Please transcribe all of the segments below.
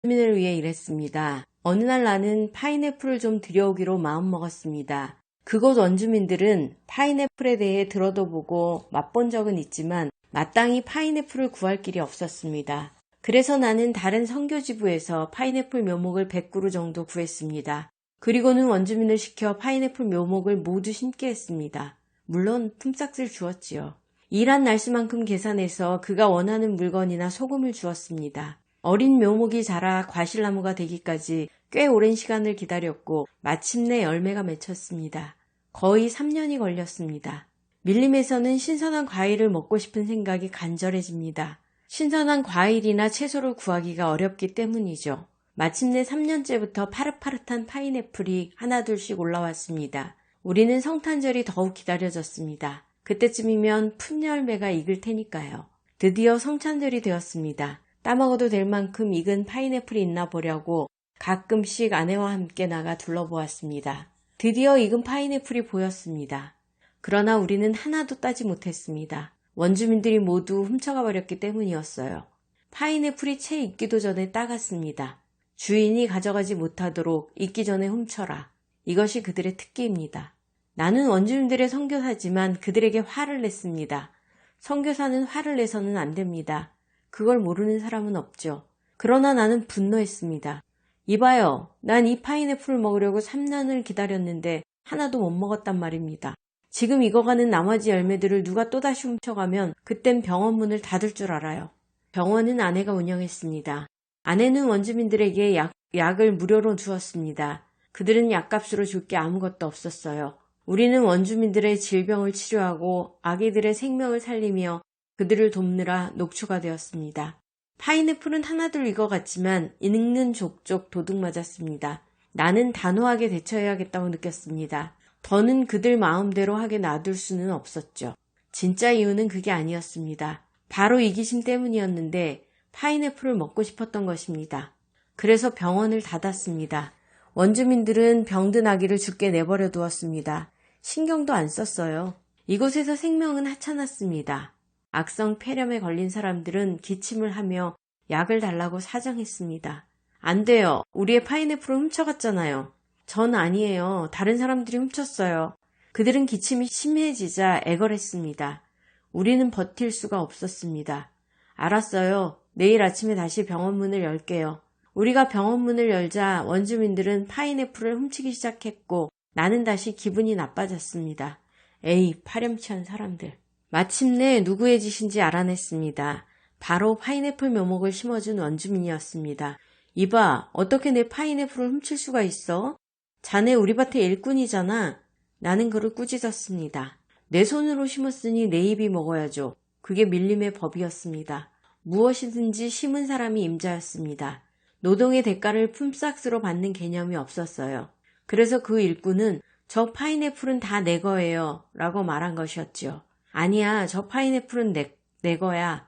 원주민을 위해 일했습니다. 어느 날 나는 파인애플을 좀 들여오기로 마음먹었습니다. 그곳 원주민들은 파인애플에 대해 들어도 보고 맛본 적은 있지만 마땅히 파인애플을 구할 길이 없었습니다. 그래서 나는 다른 선교지부에서 파인애플 묘목을 100그루 정도 구했습니다. 그리고는 원주민을 시켜 파인애플 묘목을 모두 심게 했습니다. 물론 품삯을 주었지요. 일한 날수만큼 계산해서 그가 원하는 물건이나 소금을 주었습니다. 어린 묘목이 자라 과실나무가 되기까지 꽤 오랜 시간을 기다렸고 마침내 열매가 맺혔습니다. 거의 3년이 걸렸습니다. 밀림에서는 신선한 과일을 먹고 싶은 생각이 간절해집니다. 신선한 과일이나 채소를 구하기가 어렵기 때문이죠. 마침내 3년째부터 파릇파릇한 파인애플이 하나둘씩 올라왔습니다. 우리는 성탄절이 더욱 기다려졌습니다. 그때쯤이면 풋열매가 익을 테니까요. 드디어 성탄절이 되었습니다. 따먹어도 될 만큼 익은 파인애플이 있나 보려고 가끔씩 아내와 함께 나가 둘러보았습니다. 드디어 익은 파인애플이 보였습니다. 그러나 우리는 하나도 따지 못했습니다. 원주민들이 모두 훔쳐가 버렸기 때문이었어요. 파인애플이 채 익기도 전에 따갔습니다. 주인이 가져가지 못하도록 익기 전에 훔쳐라. 이것이 그들의 특기입니다. 나는 원주민들의 선교사지만 그들에게 화를 냈습니다. 선교사는 화를 내서는 안 됩니다. 그걸 모르는 사람은 없죠. 그러나 나는 분노했습니다. 이봐요. 난 이 파인애플을 먹으려고 3년을 기다렸는데 하나도 못 먹었단 말입니다. 지금 익어가는 나머지 열매들을 누가 또다시 훔쳐가면 그땐 병원 문을 닫을 줄 알아요. 병원은 아내가 운영했습니다. 아내는 원주민들에게 약을 무료로 주었습니다. 그들은 약값으로 줄 게 아무것도 없었어요. 우리는 원주민들의 질병을 치료하고 아기들의 생명을 살리며 그들을 돕느라 녹초가 되었습니다. 파인애플은 하나둘 익어갔지만 익는 족족 도둑 맞았습니다. 나는 단호하게 대처해야겠다고 느꼈습니다. 더는 그들 마음대로 하게 놔둘 수는 없었죠. 진짜 이유는 그게 아니었습니다. 바로 이기심 때문이었는데 파인애플을 먹고 싶었던 것입니다. 그래서 병원을 닫았습니다. 원주민들은 병든 아기를 죽게 내버려 두었습니다. 신경도 안 썼어요. 이곳에서 생명은 하찮았습니다. 악성 폐렴에 걸린 사람들은 기침을 하며 약을 달라고 사정했습니다. 안 돼요. 우리의 파인애플을 훔쳐갔잖아요. 전 아니에요. 다른 사람들이 훔쳤어요. 그들은 기침이 심해지자 애걸했습니다. 우리는 버틸 수가 없었습니다. 알았어요. 내일 아침에 다시 병원 문을 열게요. 우리가 병원 문을 열자 원주민들은 파인애플을 훔치기 시작했고 나는 다시 기분이 나빠졌습니다. 에이, 파렴치한 사람들. 마침내 누구의 짓인지 알아냈습니다. 바로 파인애플 묘목을 심어준 원주민이었습니다. 이봐, 어떻게 내 파인애플을 훔칠 수가 있어? 자네 우리 밭의 일꾼이잖아. 나는 그를 꾸짖었습니다. 내 손으로 심었으니 내 입이 먹어야죠. 그게 밀림의 법이었습니다. 무엇이든지 심은 사람이 임자였습니다. 노동의 대가를 품삯으로 받는 개념이 없었어요. 그래서 그 일꾼은 저 파인애플은 다 내 거예요 라고 말한 것이었죠. 아니야, 저 파인애플은 내 거야.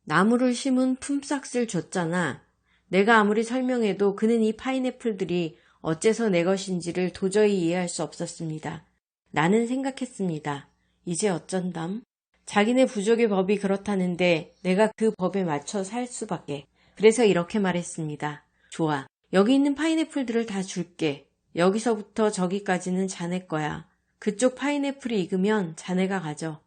나무를 심은 품삯을 줬잖아. 내가 아무리 설명해도 그는 이 파인애플들이 어째서 내 것인지를 도저히 이해할 수 없었습니다. 나는 생각했습니다. 이제 어쩐담? 자기네 부족의 법이 그렇다는데 내가 그 법에 맞춰 살 수밖에. 그래서 이렇게 말했습니다. 좋아. 여기 있는 파인애플들을 다 줄게. 여기서부터 저기까지는 자네 거야. 그쪽 파인애플이 익으면 자네가 가져.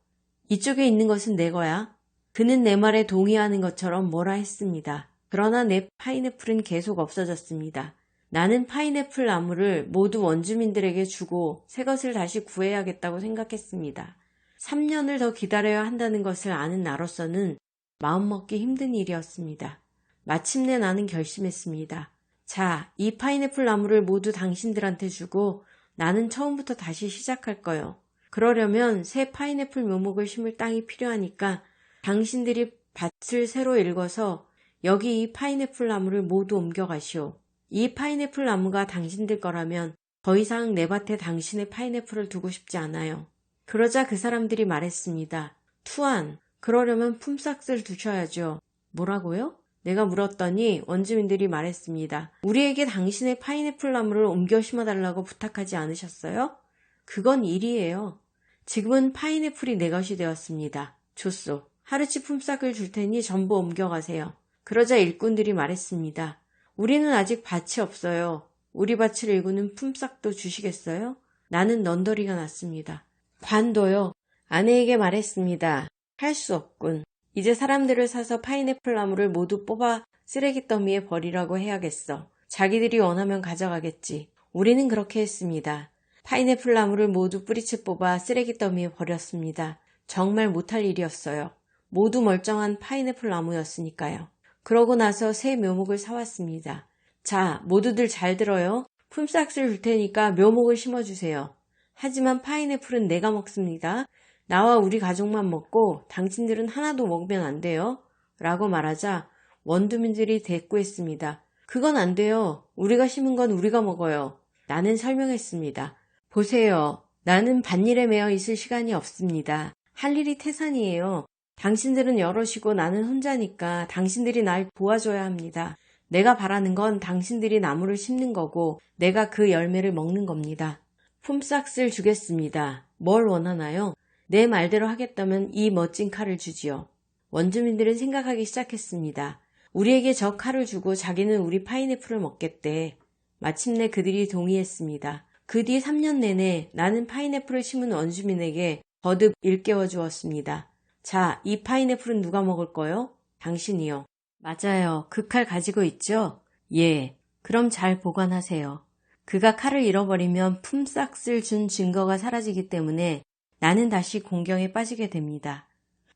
이쪽에 있는 것은 내 거야. 그는 내 말에 동의하는 것처럼 뭐라 했습니다. 그러나 내 파인애플은 계속 없어졌습니다. 나는 파인애플 나무를 모두 원주민들에게 주고 새 것을 다시 구해야겠다고 생각했습니다. 3년을 더 기다려야 한다는 것을 아는 나로서는 마음먹기 힘든 일이었습니다. 마침내 나는 결심했습니다. 자, 이 파인애플 나무를 모두 당신들한테 주고 나는 처음부터 다시 시작할 거요. 그러려면 새 파인애플 묘목을 심을 땅이 필요하니까 당신들이 밭을 새로 일궈서 여기 이 파인애플 나무를 모두 옮겨가시오. 이 파인애플 나무가 당신들 거라면 더 이상 내 밭에 당신의 파인애플을 두고 싶지 않아요. 그러자 그 사람들이 말했습니다. 투안, 그러려면 품삯을 두셔야죠. 뭐라고요? 내가 물었더니 원주민들이 말했습니다. 우리에게 당신의 파인애플 나무를 옮겨 심어달라고 부탁하지 않으셨어요? 그건 일이에요. 지금은 파인애플이 내 것이 되었습니다. 좋소. 하루치 품삯을 줄 테니 전부 옮겨가세요. 그러자 일꾼들이 말했습니다. 우리는 아직 밭이 없어요. 우리 밭을 일구는 품삯도 주시겠어요? 나는 넌더리가 났습니다. 관둬요. 아내에게 말했습니다. 할 수 없군. 이제 사람들을 사서 파인애플 나무를 모두 뽑아 쓰레기 더미에 버리라고 해야겠어. 자기들이 원하면 가져가겠지. 우리는 그렇게 했습니다. 파인애플 나무를 모두 뿌리채 뽑아 쓰레기 더미에 버렸습니다. 정말 못할 일이었어요. 모두 멀쩡한 파인애플 나무였으니까요. 그러고 나서 새 묘목을 사왔습니다. 자, 모두들 잘 들어요. 품삯을 줄 테니까 묘목을 심어주세요. 하지만 파인애플은 내가 먹습니다. 나와 우리 가족만 먹고 당신들은 하나도 먹으면 안 돼요. 라고 말하자 원주민들이 대꾸했습니다. 그건 안 돼요. 우리가 심은 건 우리가 먹어요. 나는 설명했습니다. 보세요. 나는 밭일에 매여 있을 시간이 없습니다. 할 일이 태산이에요. 당신들은 여럿이고 나는 혼자니까 당신들이 날 도와줘야 합니다. 내가 바라는 건 당신들이 나무를 심는 거고 내가 그 열매를 먹는 겁니다. 품삯을 주겠습니다. 뭘 원하나요? 내 말대로 하겠다면 이 멋진 칼을 주지요. 원주민들은 생각하기 시작했습니다. 우리에게 저 칼을 주고 자기는 우리 파인애플을 먹겠대. 마침내 그들이 동의했습니다. 그 뒤 3년 내내 나는 파인애플을 심은 원주민에게 거듭 일깨워 주었습니다. 자, 이 파인애플은 누가 먹을 거요? 당신이요. 맞아요. 그 칼 가지고 있죠? 예. 그럼 잘 보관하세요. 그가 칼을 잃어버리면 품삯을 준 증거가 사라지기 때문에 나는 다시 공경에 빠지게 됩니다.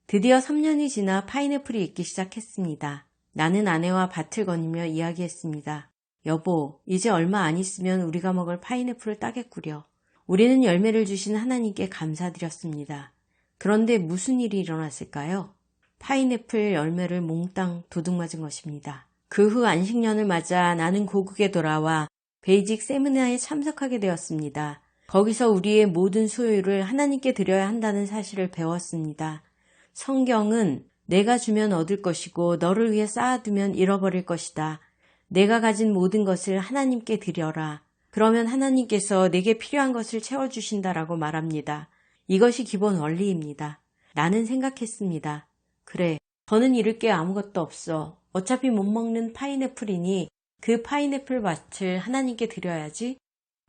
드디어 3년이 지나 파인애플이 익기 시작했습니다. 나는 아내와 밭을 거니며 이야기했습니다. 여보, 이제 얼마 안 있으면 우리가 먹을 파인애플을 따겠구려. 우리는 열매를 주신 하나님께 감사드렸습니다. 그런데 무슨 일이 일어났을까요? 파인애플 열매를 몽땅 도둑맞은 것입니다. 그 후 안식년을 맞아 나는 고국에 돌아와 베이직 세미나에 참석하게 되었습니다. 거기서 우리의 모든 소유를 하나님께 드려야 한다는 사실을 배웠습니다. 성경은 내가 주면 얻을 것이고 너를 위해 쌓아두면 잃어버릴 것이다. 내가 가진 모든 것을 하나님께 드려라. 그러면 하나님께서 내게 필요한 것을 채워주신다라고 말합니다. 이것이 기본 원리입니다. 나는 생각했습니다. 그래, 더는 잃을 게 아무것도 없어. 어차피 못 먹는 파인애플이니 그 파인애플 밭을 하나님께 드려야지.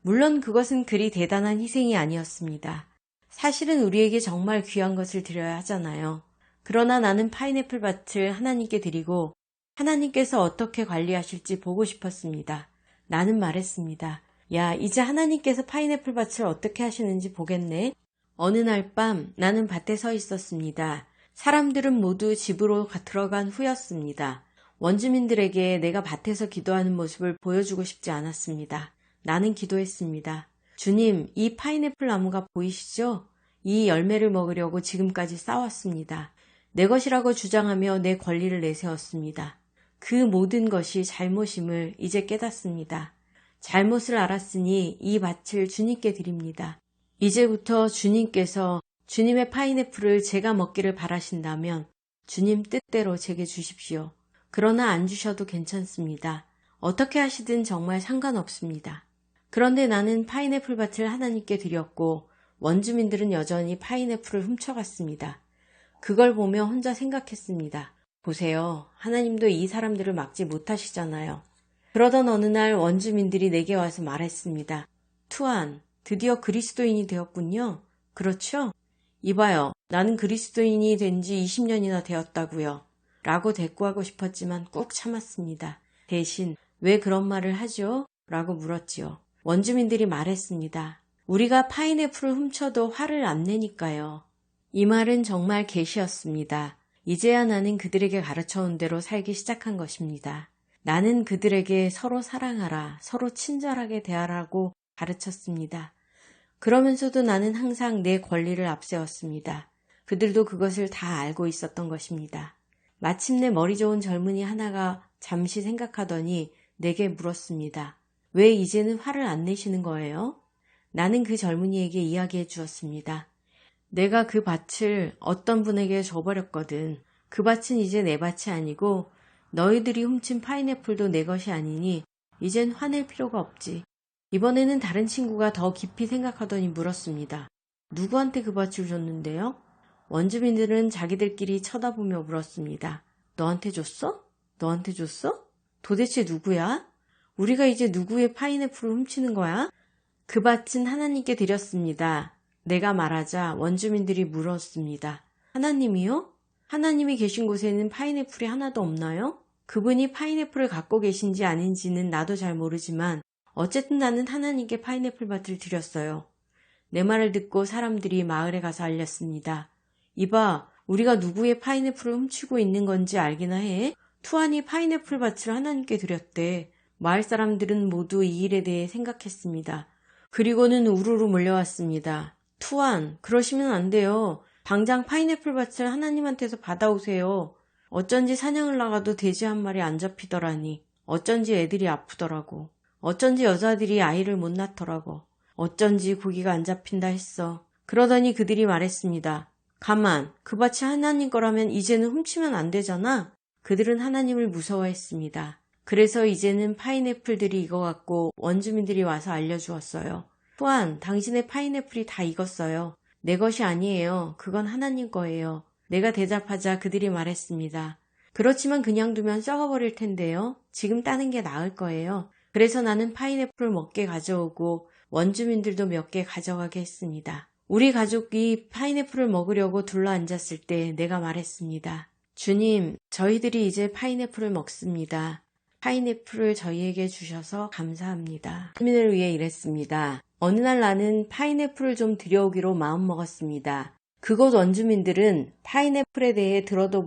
물론 그것은 그리 대단한 희생이 아니었습니다. 사실은 우리에게 정말 귀한 것을 드려야 하잖아요. 그러나 나는 파인애플 밭을 하나님께 드리고 하나님께서 어떻게 관리하실지 보고 싶었습니다. 나는 말했습니다. 야, 이제 하나님께서 파인애플 밭을 어떻게 하시는지 보겠네. 어느 날 밤 나는 밭에 서 있었습니다. 사람들은 모두 집으로 들어간 후였습니다. 원주민들에게 내가 밭에서 기도하는 모습을 보여주고 싶지 않았습니다. 나는 기도했습니다. 주님, 이 파인애플 나무가 보이시죠? 이 열매를 먹으려고 지금까지 싸웠습니다. 내 것이라고 주장하며 내 권리를 내세웠습니다. 그 모든 것이 잘못임을 이제 깨닫습니다. 잘못을 알았으니 이 밭을 주님께 드립니다. 이제부터 주님께서 주님의 파인애플을 제가 먹기를 바라신다면 주님 뜻대로 제게 주십시오. 그러나 안 주셔도 괜찮습니다. 어떻게 하시든 정말 상관없습니다. 그런데 나는 파인애플 밭을 하나님께 드렸고 원주민들은 여전히 파인애플을 훔쳐갔습니다. 그걸 보며 혼자 생각했습니다. 보세요. 하나님도 이 사람들을 막지 못하시잖아요. 그러던 어느 날 원주민들이 내게 와서 말했습니다. 투안, 드디어 그리스도인이 되었군요. 그렇죠? 이봐요. 나는 그리스도인이 된 지 20년이나 되었다고요. 라고 대꾸하고 싶었지만 꾹 참았습니다. 대신 왜 그런 말을 하죠? 라고 물었지요. 원주민들이 말했습니다. 우리가 파인애플을 훔쳐도 화를 안 내니까요. 이 말은 정말 계시였습니다. 이제야 나는 그들에게 가르쳐온 대로 살기 시작한 것입니다. 나는 그들에게 서로 사랑하라, 서로 친절하게 대하라고 가르쳤습니다. 그러면서도 나는 항상 내 권리를 앞세웠습니다. 그들도 그것을 다 알고 있었던 것입니다. 마침내 머리 좋은 젊은이 하나가 잠시 생각하더니 내게 물었습니다. 왜 이제는 화를 안 내시는 거예요? 나는 그 젊은이에게 이야기해 주었습니다. 내가 그 밭을 어떤 분에게 줘버렸거든. 그 밭은 이제 내 밭이 아니고 너희들이 훔친 파인애플도 내 것이 아니니 이젠 화낼 필요가 없지. 이번에는 다른 친구가 더 깊이 생각하더니 물었습니다. 누구한테 그 밭을 줬는데요? 원주민들은 자기들끼리 쳐다보며 물었습니다. 너한테 줬어? 너한테 줬어? 도대체 누구야? 우리가 이제 누구의 파인애플을 훔치는 거야? 그 밭은 하나님께 드렸습니다. 내가 말하자 원주민들이 물었습니다. 하나님이요? 하나님이 계신 곳에는 파인애플이 하나도 없나요? 그분이 파인애플을 갖고 계신지 아닌지는 나도 잘 모르지만 어쨌든 나는 하나님께 파인애플 밭을 드렸어요. 내 말을 듣고 사람들이 마을에 가서 알렸습니다. 이봐, 우리가 누구의 파인애플을 훔치고 있는 건지 알기나 해? 투안이 파인애플 밭을 하나님께 드렸대. 마을 사람들은 모두 이 일에 대해 생각했습니다. 그리고는 우르르 몰려왔습니다. 투안, 그러시면 안 돼요. 당장 파인애플 밭을 하나님한테서 받아오세요. 어쩐지 사냥을 나가도 돼지 한 마리 안 잡히더라니. 어쩐지 애들이 아프더라고. 어쩐지 여자들이 아이를 못 낳더라고. 어쩐지 고기가 안 잡힌다 했어. 그러더니 그들이 말했습니다. 가만, 그 밭이 하나님 거라면 이제는 훔치면 안 되잖아. 그들은 하나님을 무서워했습니다. 그래서 이제는 파인애플들이 익어갖고 원주민들이 와서 알려주었어요. 투안, 당신의 파인애플이 다 익었어요. 내 것이 아니에요. 그건 하나님 거예요. 내가 대답하자 그들이 말했습니다. 그렇지만 그냥 두면 썩어버릴 텐데요. 지금 따는 게 나을 거예요. 그래서 나는 파인애플을 먹게 가져오고 원주민들도 몇 개 가져가게 했습니다. 우리 가족이 파인애플을 먹으려고 둘러앉았을 때 내가 말했습니다. 주님, 저희들이 이제 파인애플을 먹습니다. 파인애플을 저희에게 주셔서 감사합니다. 주민을 위해 일했습니다. 어느 날 나는 파인애플을 좀 들여오기로 마음먹었습니다. 그곳 원주민들은 파인애플에 대해 들어도